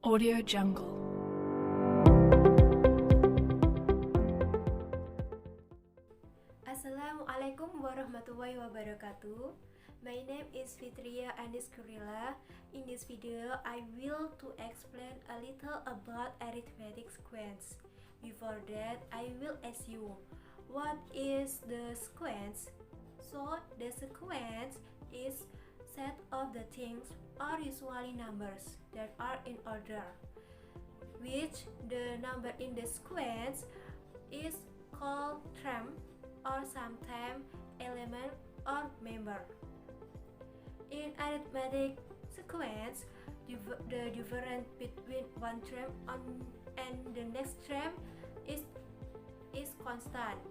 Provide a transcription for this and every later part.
Audio Jungle. Assalamualaikum warahmatullahi wabarakatuh. My name is Fitria Andiskurila. In this video, I will to explain a little about arithmetic sequence. Before that, I will ask you, what is the sequence? So, the sequence is set of the things or usually numbers that are in order, which the number in the sequence is called term or sometimes element or member. In arithmetic sequence, the difference between one term and the next term is constant.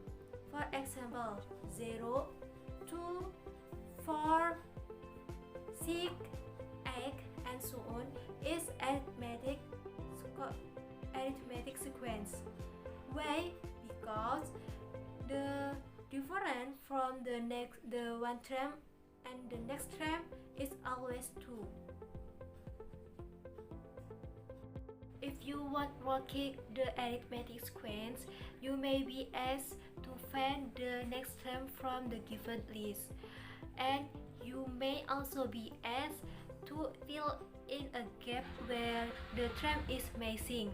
For example, 0, 2, 4, 6, 8, and so on is arithmetic sequence. Why? Because the difference from the one term and the next term is always 2. If you want working the arithmetic sequence, you may be asked to find the next term from the given list, and you may also be asked to fill in a gap where the term is missing.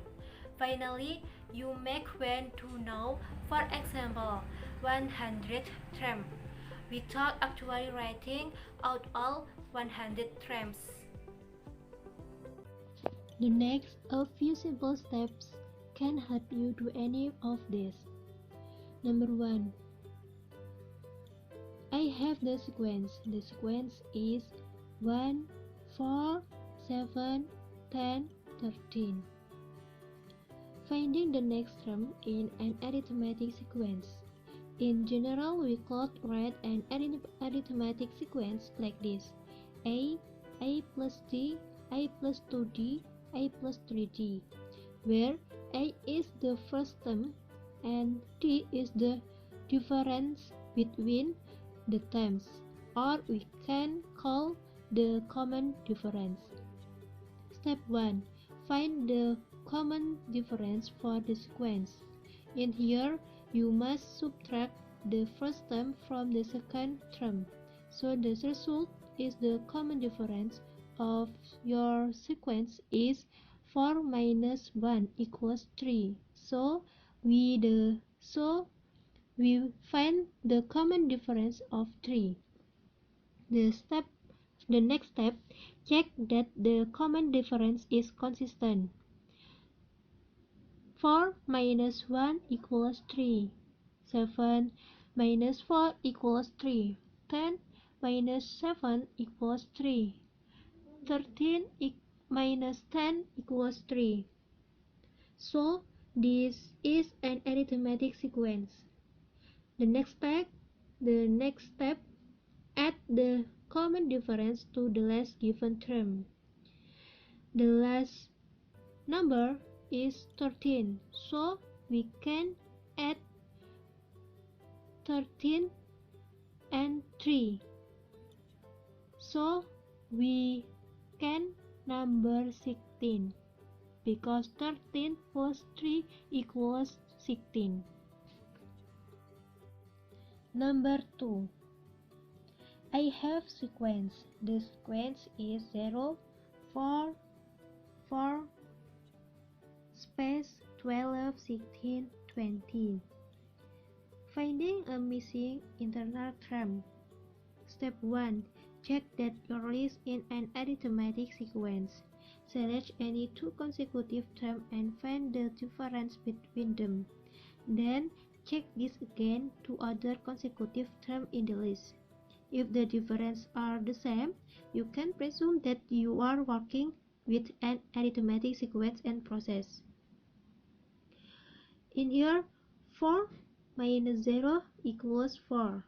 Finally, you may want to know, for example, 100 terms, without actually writing out all 100 terms. The next, a few simple steps can help you do any of this. Number 1. I have the sequence. The sequence is 1, 4, 7, 10, 13. Finding the next term in an arithmetic sequence. In general, we could write an arithmetic sequence like this: A plus D, A plus 2D, A plus 3D, where A is the first term and D is the difference between the terms, or we can call the common difference. Step 1. Find the common difference for the sequence. In here, you must subtract the first term from the second term, so the result is the common difference of your sequence is 4 minus 1 equals 3. So we find the common difference of 3. The next step, check that the common difference is consistent. 4 minus 1 equals 3. 7 minus 4 equals 3. 10 minus 7 equals 3. 13 minus 10 equals 3. So, this is an arithmetic sequence. The next step, add the common difference to the last given term. The last number is 13, so we can add 13 and 3. So we can number 16, because 13 plus 3 equals 16. Number 2. I have sequence. The sequence is 0, 4, 4, space 12, 16, 20. Finding a missing internal term. Step 1. Check that your list in an arithmetic sequence. Select any two consecutive terms and find the difference between them. Then, check this again to other consecutive terms in the list. If the differences are the same, you can presume that you are working with an arithmetic sequence and process. In here, 4 minus 0 equals 4.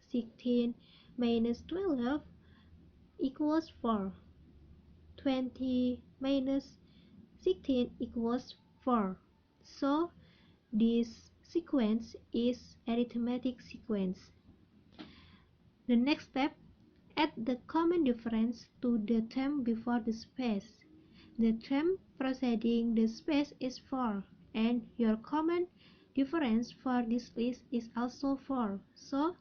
16 minus 12 equals 4. 20 minus 16 equals 4. So, this sequence is arithmetic sequence. The next step, add the common difference to the term before the space. The term preceding the space is 4, and your common difference for this list is also 4. So,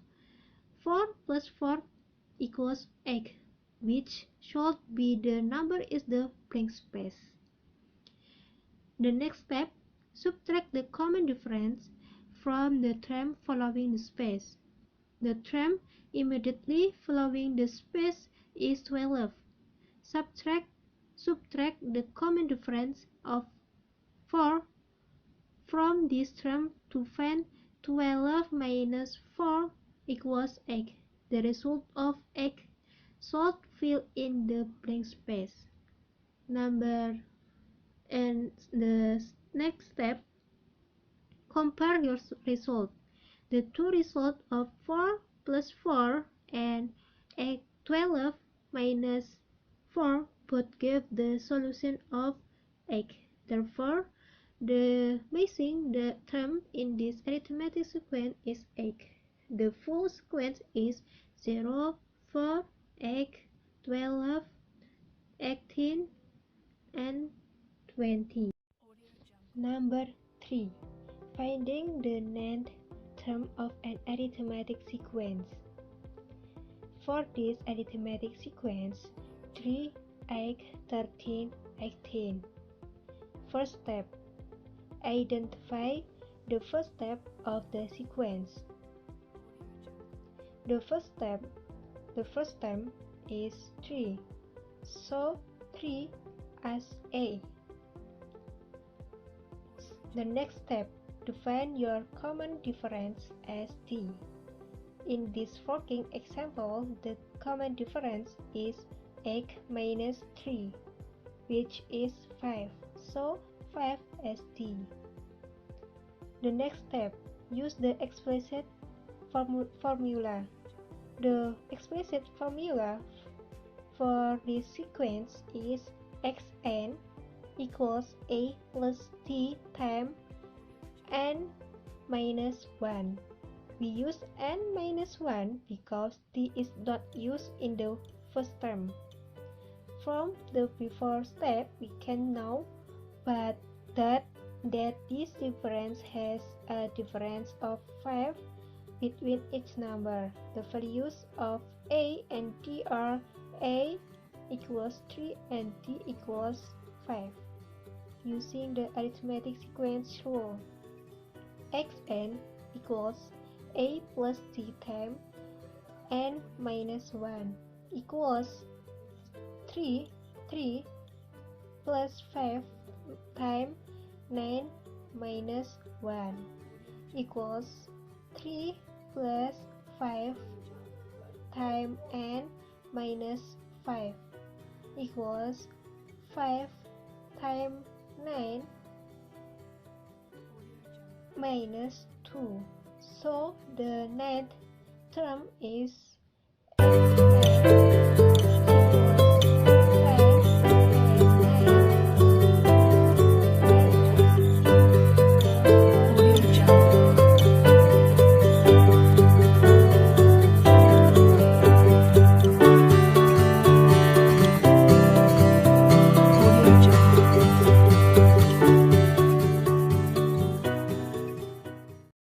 4 plus 4 equals 8, which should be the number is the blank space. The next step, subtract the common difference from the term following the space. The term immediately following the space is 12. Subtract the common difference of 4 from this term to find 12 minus 4 equals 8. The result of 8 should fill in the blank space. And the next step, compare your result. The two results of 4 plus 4 and 12 minus 4 both give the solution of 8. Therefore, the missing the term in this arithmetic sequence is 8. The full sequence is 0, 4, 8, 12, 18, and 20. Number 3. Finding the nth term of an arithmetic sequence. For this arithmetic sequence, 3, 8, 13, 18. First step, identify the first step of the sequence. The first term is 3, so 3 as A. The next step, to find your common difference as D. In this working example, the common difference is 8 minus 3, which is 5, so 5 as D. The next step, use the explicit formula. The explicit formula for this sequence is xn equals A plus D times n minus 1. We use n minus 1 because D is not used in the first term. From the before step, we can know but that this difference has a difference of 5 between each number. The values of A and D are A equals 3 and D equals 5. Using the arithmetic sequence rule, xn equals A plus D times n minus 1 equals 3 plus 5 times 9 minus 1 equals 3 plus 5 times n minus 5 equals 5 times 9 minus 2. So the nth term is